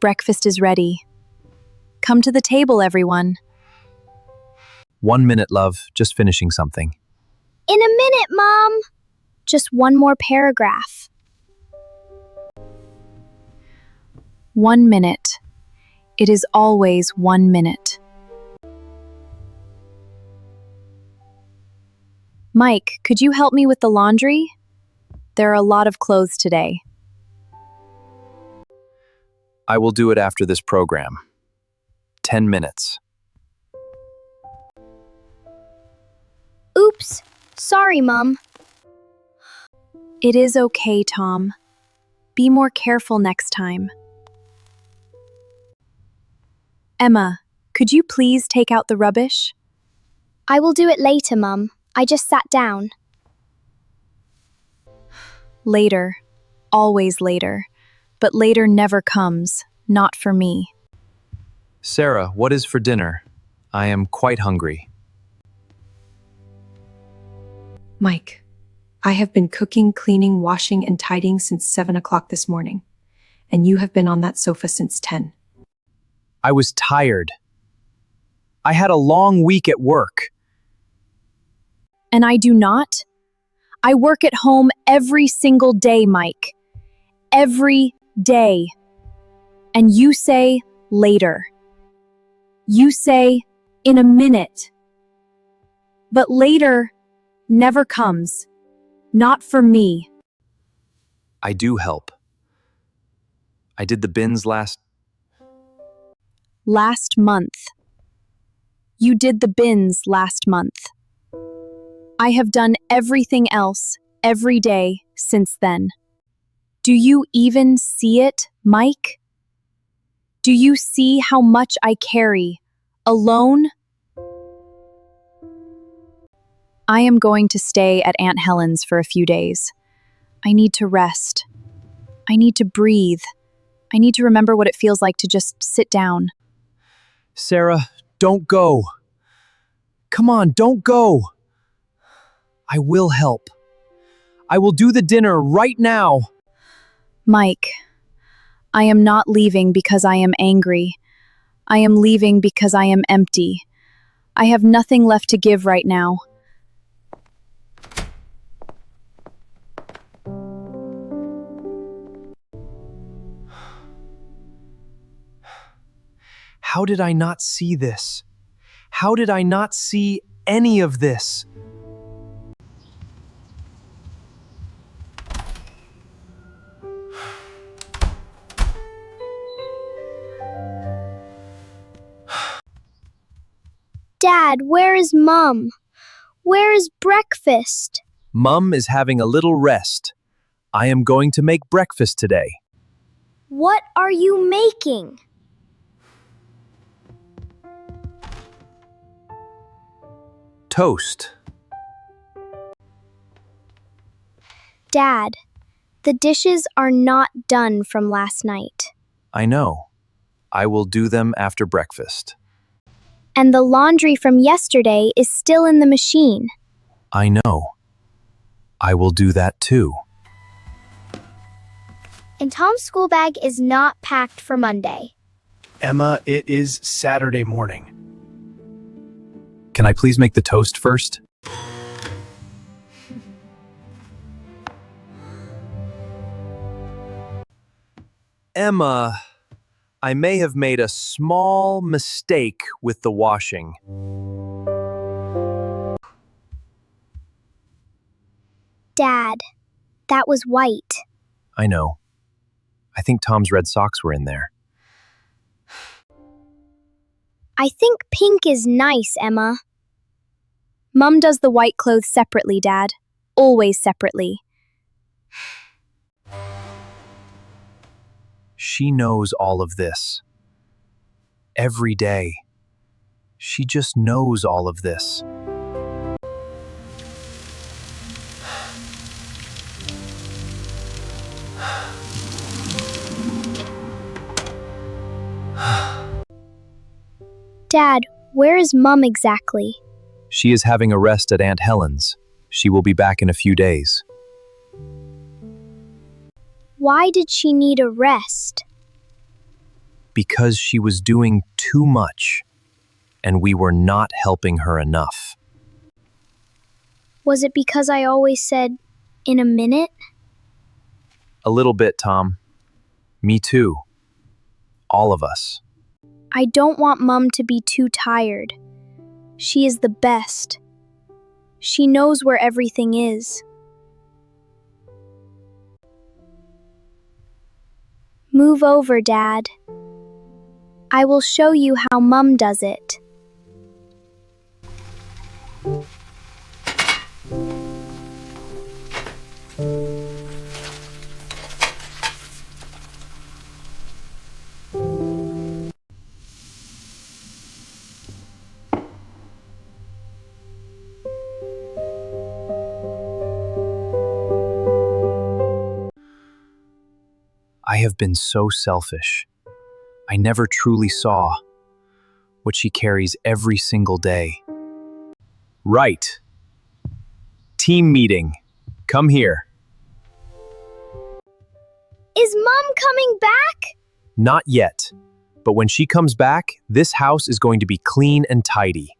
Breakfast is ready. Come to the table, everyone. 1 minute, love. Just finishing something. In a minute, Mom. Just one more paragraph. 1 minute. It is always 1 minute. Mike, could you help me with the laundry? There are a lot of clothes today. I will do it after this program. 10 minutes. Oops. Sorry, Mom. It is okay, Tom. Be more careful next time. Emma, could you please take out the rubbish? I will do it later, Mum. I just sat down. Later. Always later. But later never comes. Not for me. Sarah, what is for dinner? I am quite hungry. Mike, I have been cooking, cleaning, washing, and tidying since 7 o'clock this morning, and you have been on that sofa since 10. I was tired. I had a long week at work. And I do not? I work at home every single day, Mike. Every day. And you say later. You say in a minute. But later never comes. Not for me. I do help. I did the bins last month. You did the bins last month. I have done everything else every day since then. Do you even see it, Mike? Do you see how much I carry, alone? I am going to stay at Aunt Helen's for a few days. I need to rest. I need to breathe. I need to remember what it feels like to just sit down. Sarah, don't go. Come on, don't go. I will help. I will do the dinner right now. Mike, I am not leaving because I am angry. I am leaving because I am empty. I have nothing left to give right now. How did I not see this? How did I not see any of this? Dad, where is Mum? Where is breakfast? Mum is having a little rest. I am going to make breakfast today. What are you making? Toast. Dad, the dishes are not done from last night. I know. I will do them after breakfast. And the laundry from yesterday is still in the machine. I know. I will do that too. And Tom's school bag is not packed for Monday. Emma, it is Saturday morning. Can I please make the toast first? Emma, I may have made a small mistake with the washing. Dad, that was white. I know. I think Tom's red socks were in there. I think pink is nice, Emma. Mum does the white clothes separately, Dad. Always separately. She knows all of this. Every day. She just knows all of this. Dad, where is Mum exactly? She is having a rest at Aunt Helen's. She will be back in a few days. Why did she need a rest? Because she was doing too much, and we were not helping her enough. Was it because I always said, in a minute? A little bit, Tom. Me too. All of us. I don't want Mum to be too tired. She is the best. She knows where everything is. Move over, Dad. I will show you how Mum does it. I have been so selfish. I never truly saw what she carries every single day. Right. Team meeting. Come here. Is Mum coming back? Not yet. But when she comes back, this house is going to be clean and tidy.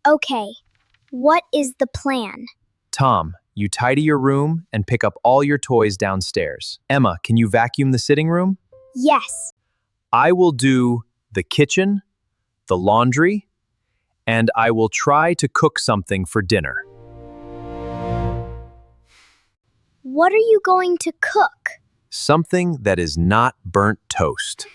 Okay, what is the plan? Tom, you tidy your room and pick up all your toys downstairs. Emma, can you vacuum the sitting room? Yes. I will do the kitchen, the laundry, and I will try to cook something for dinner. What are you going to cook? Something that is not burnt toast.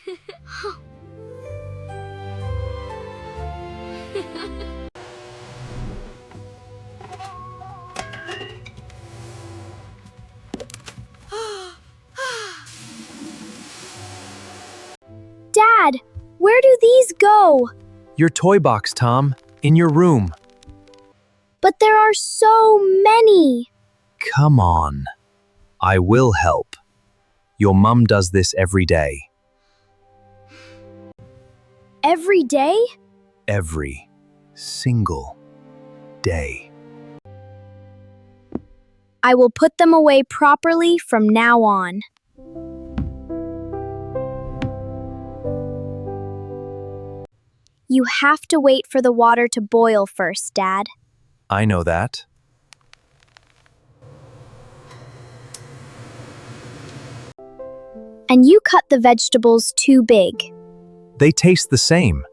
Dad, where do these go? Your toy box, Tom, in your room. But there are so many. Come on. I will help. Your mum does this every day. Every day? Every single day. I will put them away properly from now on. You have to wait for the water to boil first, Dad. I know that. And you cut the vegetables too big. They taste the same.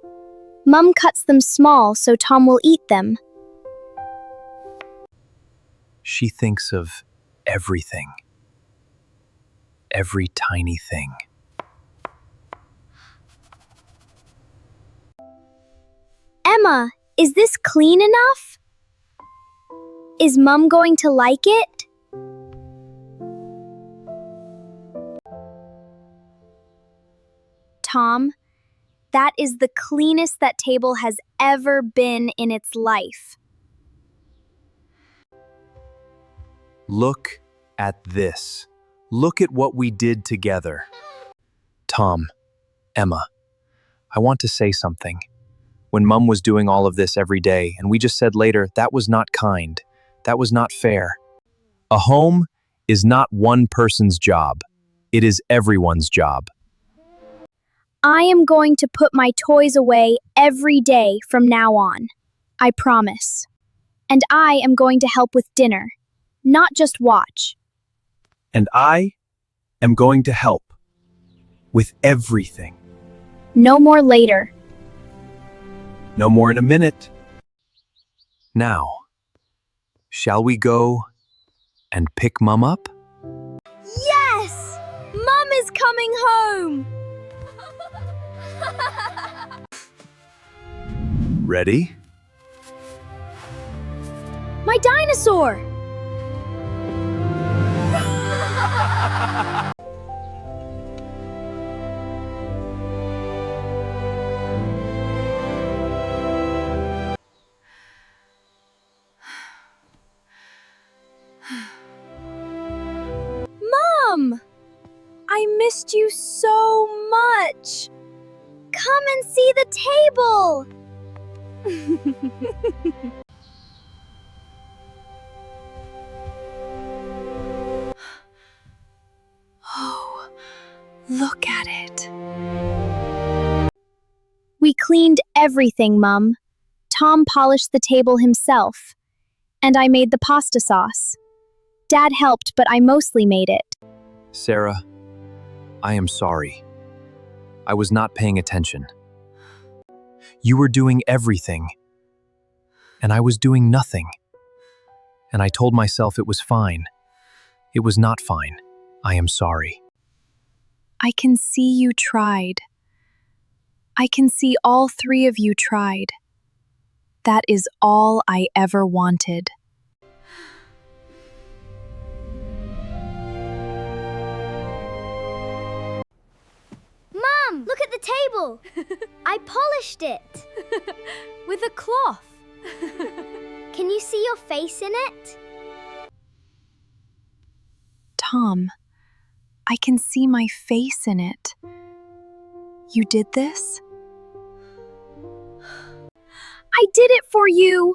Mum cuts them small so Tom will eat them. She thinks of everything. Every tiny thing. Emma, is this clean enough? Is Mum going to like it? Tom, that is the cleanest that table has ever been in its life. Look at this. Look at what we did together. Tom, Emma, I want to say something. When Mum was doing all of this every day, and we just said later, that was not kind. That was not fair. A home is not one person's job. It is everyone's job. I am going to put my toys away every day from now on. I promise. And I am going to help with dinner, not just watch. And I am going to help with everything. No more later. No more in a minute. Now, shall we go and pick Mum up? Yes! Mum is coming home! Ready? My dinosaur! Mom! I missed you so much! Come and see the table! Oh, Look at it. We cleaned everything, Mum. Tom polished the table himself, and I made the pasta sauce. Dad helped, but I mostly made it. Sarah, I am sorry. I was not paying attention. You were doing everything, and I was doing nothing. And I told myself it was fine. It was not fine. I am sorry. I can see you tried. I can see all three of you tried. That is all I ever wanted. Mom, look at the table. I polished it. With a cloth. Can you see your face in it? Tom, I can see my face in it. You did this? I did it for you!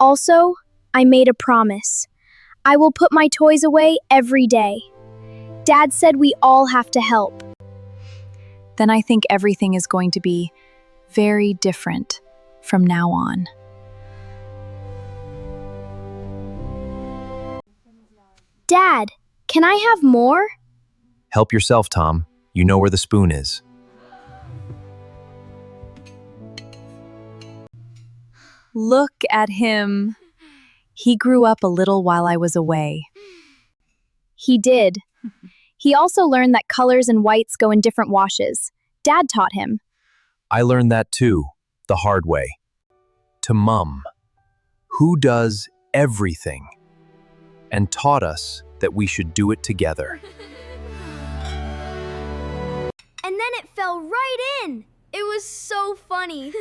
Also, I made a promise. I will put my toys away every day. Dad said we all have to help. Then I think everything is going to be very different from now on. Dad, can I have more? Help yourself, Tom. You know where the spoon is. Look at him. He grew up a little while I was away. He did. He also learned that colors and whites go in different washes. Dad taught him. I learned that too, the hard way. To Mum, who does everything, and taught us that we should do it together. And then it fell right in. It was so funny.